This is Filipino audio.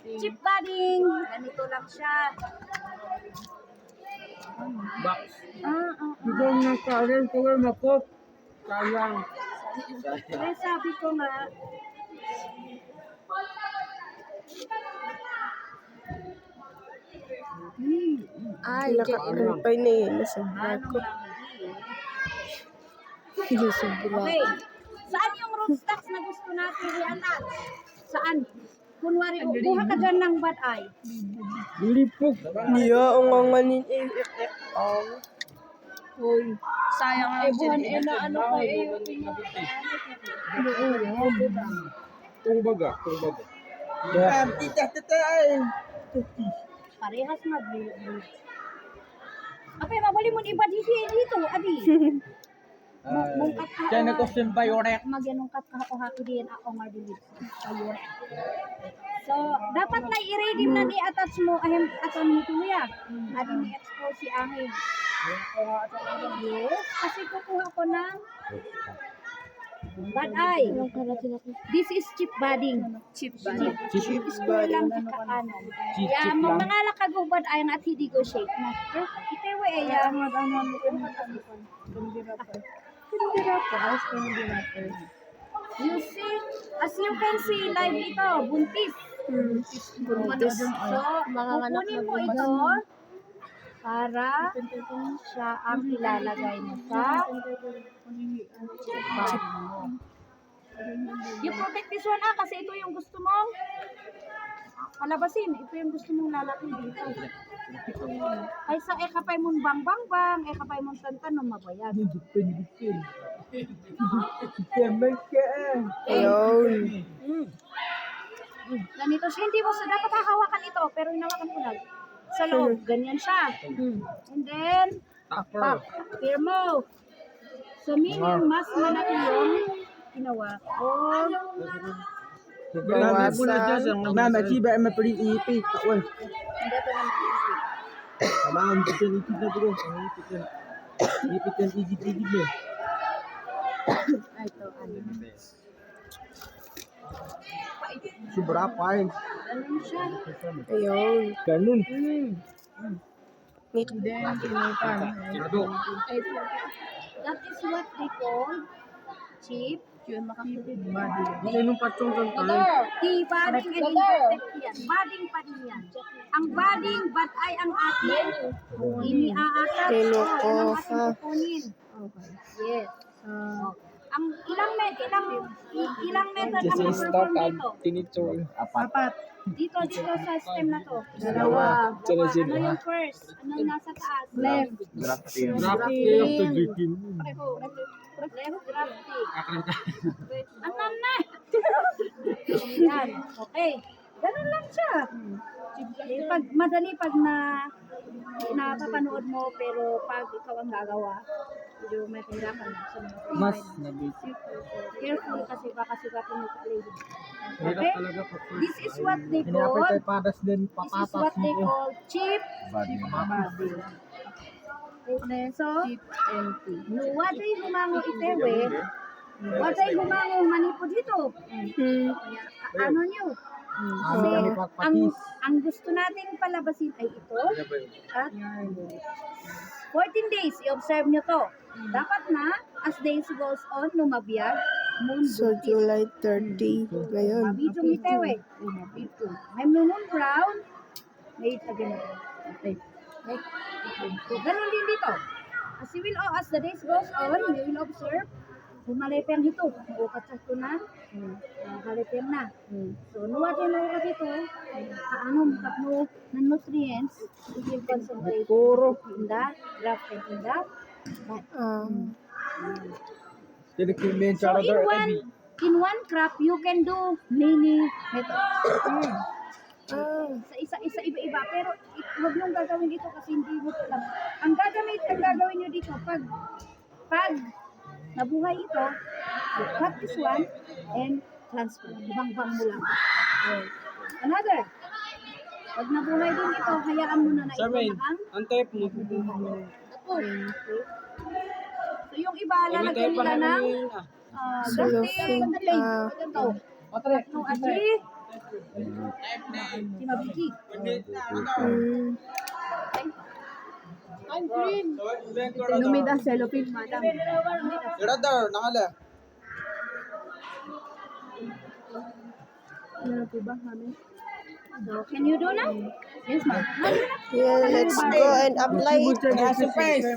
chip budding. Ganito lang siya. Box. Ikaw na karin ko rin ako. Sayang. Kaya sabi ko nga, Ay, nakakampay na yun. Nasobra ko. Nasobra. okay. Saan yung rootstocks na gusto natin i-anak? Saan? Kunwari, buha ka dyan ng bad eye. Lipok. Niya, ang nganganin eh. Hoy. Sayang Eh, buwan eh na ano pa eh. Tumbaga. Tumbaga. Tita ay. Parehas mag-blue. Okay, mabali mo iba dito, adi. Mungkat ka. Kaya na-question pa yung rek. Magyanong kat ka ako haki din ako nga dilit. Ayun. So, dapat na i-redeem na ni-attach mo ahem aton ni Tuya. Adi ni-expose si Angin. Yes, kasi kukuha ko ng bad eye. This is chip budding. Chip budding. Chip lang di ka ano. Ya, mga lakagong bad eye at hindi ko shape na. Itewe eh, ya. You see, as you can see, live ito, buntis. Buntis. So, kukunin mo ito para siya ang ilalagay mo sa bag mo. You protect this one kasi ito yung gusto mong palabasin. Ito yung gusto mong lalaki dito. Ay sa ekapay mong bang, ekapay mong tantan no mabayad. Ayun. Ganito siya. Hindi mo sa dapat hahawakan ito, pero hinawakan ko lang. Sa loob, ganyan siya. And then, appear mo. So, meaning, mas malaki yung ginawa ko. Bawasan. Mama, chiba ay mapaling ipi. Kawan. Hindi ito ng isip. Tamaan, ipit na bro. Ipit yan, igit-igit mo. Ay, ito, ano. Sobra pa Ganun siya. Ayun. Ganun. Meat. That is what they call chip. Anong patsong kang Ito, di budding and imperfect yan. Budding pa din yan. Ang budding, but ay ang atin. Ini-a-attach. Kinukuha. Yan ang ating kukunin. Yes. Ang ilang method ang ma-perform dito? Apat. Dito sa stem na to. Dalawa. Ano yung first? Ano yung nasa taas? Left. Drafting. Left grafting. Ano na? Yan. Okay. Ganun lang siya. Pag madali pag napapanood mo pero pag ikaw ang gagawa, medyo may kailangan Mas nabisi. careful kasi baka sugapin mo sa lady. Hirap Okay? talaga po. This is what they Hinapit call tayo padas din, This is papatas. what they call chip Body. body. So, waday humango itewe, waday humango manipo dito. Ano nyo? Kasi ang gusto nating palabasin ay ito. At 14 days, i-observe nyo to. Dapat na, as days goes on, lumabiyag, moon So, buntis. July 30. Ngayon. Mabidyo itewe. May moon brown, may again. Okay. So, ganun din dito. As the days goes on, you will observe, humalipyan ito. Bukat sa tunan, halipyan na. So, nuwad yung nuwad ito, kat mo ng nutrients, it will concentrate in the graft and in the bud. So, in one crop, you can do many methods. Sa isa iba-iba, pero huwag niyong gagawin dito kasi hindi mo alam. Ang gagawin niyo dito pag nabuhay ito, you cut this one and transfer. Bang-bang mo lang. Another. Pag nabuhay din ito, hayaan mo na ito na ang Antep mo. So yung iba, lalagyan nila ng Cellophane. ganito. Tatlo, aji, Si Mabiki. Mm. Numid ang cellophane, madam. Meron po ba, mami? So, can you do now? Yes, ma'am. Yeah, let's go and apply it. Nasa face.